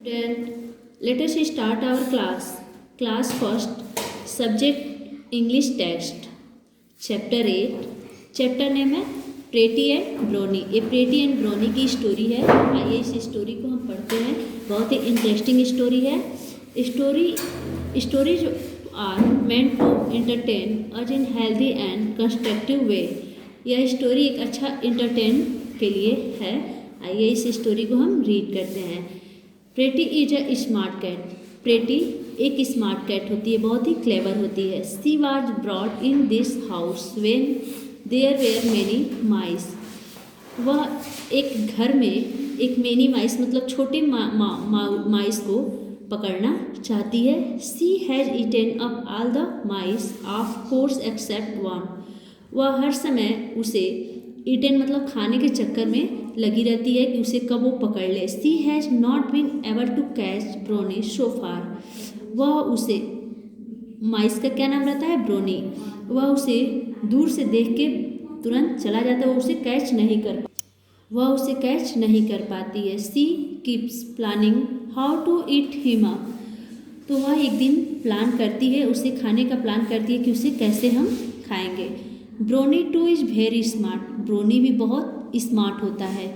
Then let us start our class. Class first. Subject English text. Chapter 8. Chapter name है pretty and ब्रोनी। ये pretty and ब्रोनी की story है। आइए इस story को हम पढ़ते हैं। बहुत ही इंटरेस्टिंग स्टोरी है। स्टोरी जो are meant to entertain us in healthy and constructive way. यह स्टोरी एक अच्छा इंटरटेन के लिए है। आइए इस स्टोरी को हम रीड करते हैं। Pretty is a smart cat. Pretty एक स्मार्ट कैट होती है, बहुत ही क्लेवर होती है। She was brought in this house when there were many mice. वह एक घर में एक मैनी माइस मतलब छोटे माइस को पकड़ना चाहती है। She has eaten up all the mice of course except one. वह हर समय उसे ईटेन मतलब खाने के चक्कर में लगी रहती है कि उसे कब वो पकड़ ले। She has not been able to catch Brownie so far. वह उसे माइस का क्या नाम रहता है, ब्रोनी। वह उसे दूर से देख के तुरंत चला जाता है। वह उसे कैच नहीं कर पाती है। She keeps planning how to eat him up. तो वह एक दिन प्लान करती है, उसे खाने का प्लान करती है कि उसे कैसे हम खाएंगे। Browny too is very smart. Browny भी बहुत स्मार्ट होता है।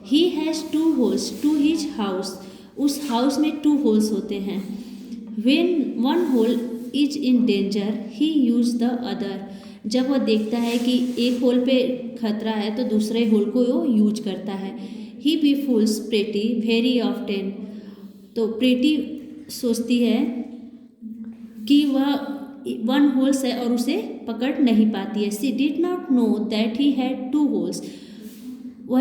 He has 2 holes to his house. उस हाउस में 2 होल्स होते हैं। When one hole is in danger he use the other. जब वह देखता है कि एक होल पे खतरा है तो दूसरे होल को वो यूज करता है। ही be fools pretty very often. तो प्रेटी सोचती है कि वह 1 होल्स है और उसे पकड़ नहीं पाती है। She did not know that he had 2 holes. वह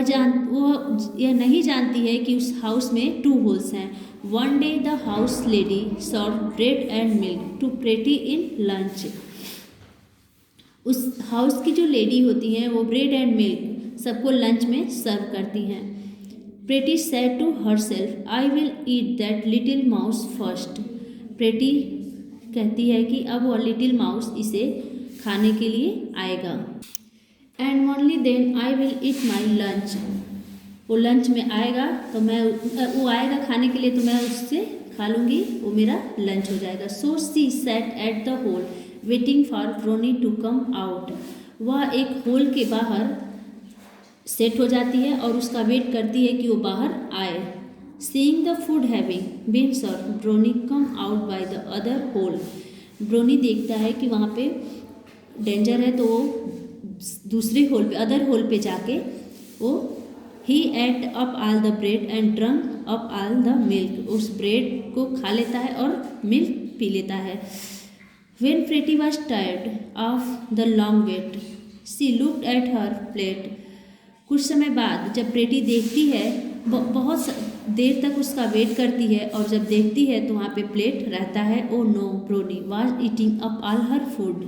यह नहीं जानती है कि उस हाउस में 2 होल्स हैं। One day the house lady serve bread and milk to Pretty in lunch. उस हाउस की जो लेडी होती हैं वो ब्रेड एंड मिल्क सबको लंच में सर्व करती हैं। Pretty said to herself I will eat that little mouse first. Pretty कहती है कि अब वह लिटिल माउस इसे खाने के लिए आएगा। And only then I will eat my lunch. वो लंच में आएगा तो वो आएगा खाने के लिए तो मैं उससे खा लूँगी, वो मेरा लंच हो जाएगा। So she sat at the hole waiting for Brownie to come out. वह एक होल के बाहर सेट हो जाती है और उसका वेट करती है कि वो बाहर आए। Seeing the food having been serve Brownie come out by the other hole. Brownie देखता है कि वहाँ पे डेंजर है तो वो दूसरे होल पे अदर होल पे जाके वो he ate up all the bread and drunk up all the milk. उस ब्रेड को खा लेता है और मिल्क पी लेता है। When pretty was tired of the long wait she looked at her plate. कुछ समय बाद जब प्रेटी देखती है, बहुत देर तक उसका वेट करती है और जब देखती है तो वहाँ पे प्लेट रहता है। Oh no Brownie was eating up all her food.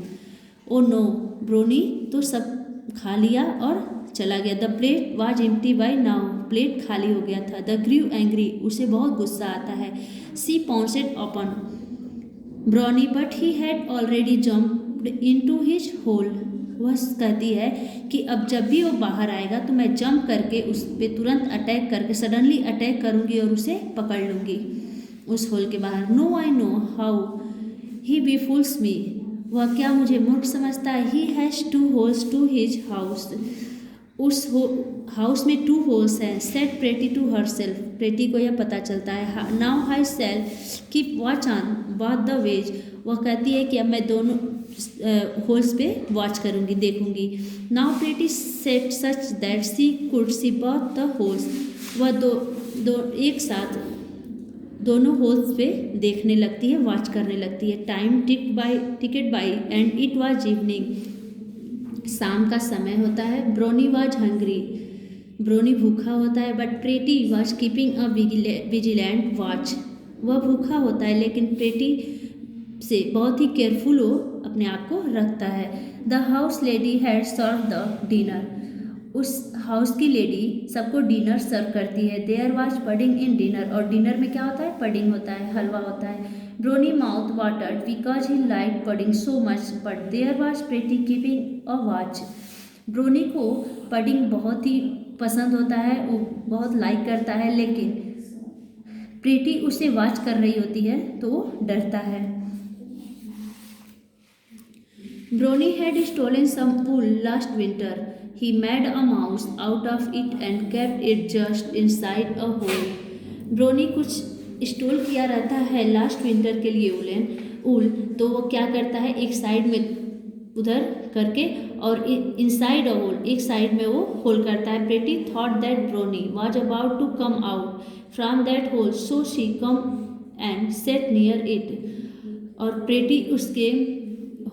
Oh no Brownie तो सब खा लिया और चला गया। The plate was empty by now. Plate खाली हो गया था। द ग्रीव एंग्री उसे बहुत गुस्सा आता है। She pounced upon Bronnie but he had already jumped into his hole. वह कहती है कि अब जब भी वो बाहर आएगा तो मैं जंप करके उस पर तुरंत अटैक करके सडनली अटैक करूँगी और उसे पकड़ लूँगी उस होल के बाहर। No I know how he be fools me. वह क्या मुझे मूर्ख समझता है। He has 2 holes to his house. उस हाउस में 2 होल्स हैं। सेट प्रेटी टू हर सेल्फ। प्रेटी को यह पता चलता है। Now I shall keep watch on both the ways. वह कहती है कि अब मैं दोनों होल्स पे वॉच करूँगी, देखूँगी। Now Pretty sat such that she could see both the holes. वह दो एक साथ दोनों होल्स पे देखने लगती है, वॉच करने लगती है। Time ticket by and it was evening. शाम का समय होता है। ब्रोनी वाज हंग्री। ब्रोनी भूखा होता है but pretty was keeping a vigilant watch. वह भूखा होता है लेकिन प्रेटी से बहुत ही केयरफुल वो अपने आप को रखता है। The house lady had serve the dinner. उस हाउस की लेडी सबको डिनर सर्व करती है। There was pudding in dinner. और डिनर में क्या होता है, पडिंग होता है, हलवा होता है। Bronnie mouth watered because he like pudding so much but there was Pretty keeping a watch. Bronnie को पडिंग बहुत ही पसंद होता है, वो बहुत लाइक करता है, लेकिन प्रीटी उसे वॉच कर रही होती है तो वो डरता है। Bronnie had stolen some wool last winter. He made a mouse out of it and kept it just inside a hole. ब्रोनी कुछ स्टोल किया रहता है लास्ट विंटर के लिए ऊल, तो वो क्या करता है एक साइड में उधर करके और इनसाइड अ होल, एक साइड में वो होल करता है। Pretty thought that Bronnie was about to come out from that hole, so she came and sat near it. और प्रेटी उसके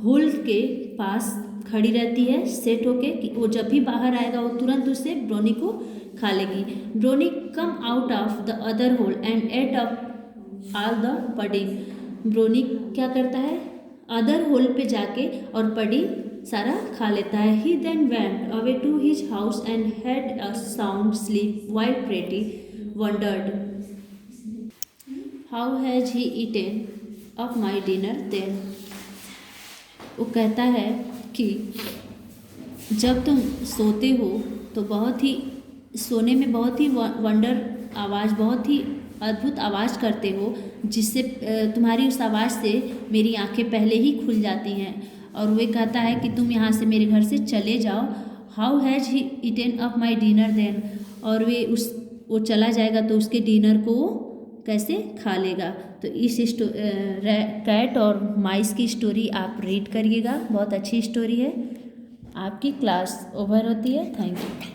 होल के पास खड़ी रहती है सेट होके कि वो जब भी बाहर आएगा वो तुरंत उससे ब्रोनी को खा लेगी। Bronnie come out of the other hole and ate up all the pudding. Bronnie क्या करता है अदर होल पे जाके और पडिंग सारा खा लेता है। He then went away to his house and had a sound sleep while Pretty wondered how has he eaten up my dinner then. वो कहता है कि जब तुम सोते हो तो बहुत ही सोने में बहुत ही वंडर आवाज़, बहुत ही अद्भुत आवाज़ करते हो, जिससे तुम्हारी उस आवाज़ से मेरी आंखें पहले ही खुल जाती हैं। और वे कहता है कि तुम यहाँ से मेरे घर से चले जाओ। How has he eaten up my dinner then. और वो चला जाएगा तो उसके डिनर को कैसे खा लेगा। तो इस कैट और माइस की स्टोरी आप रीड करिएगा, बहुत अच्छी स्टोरी है। आपकी क्लास ओवर होती है। Thank you.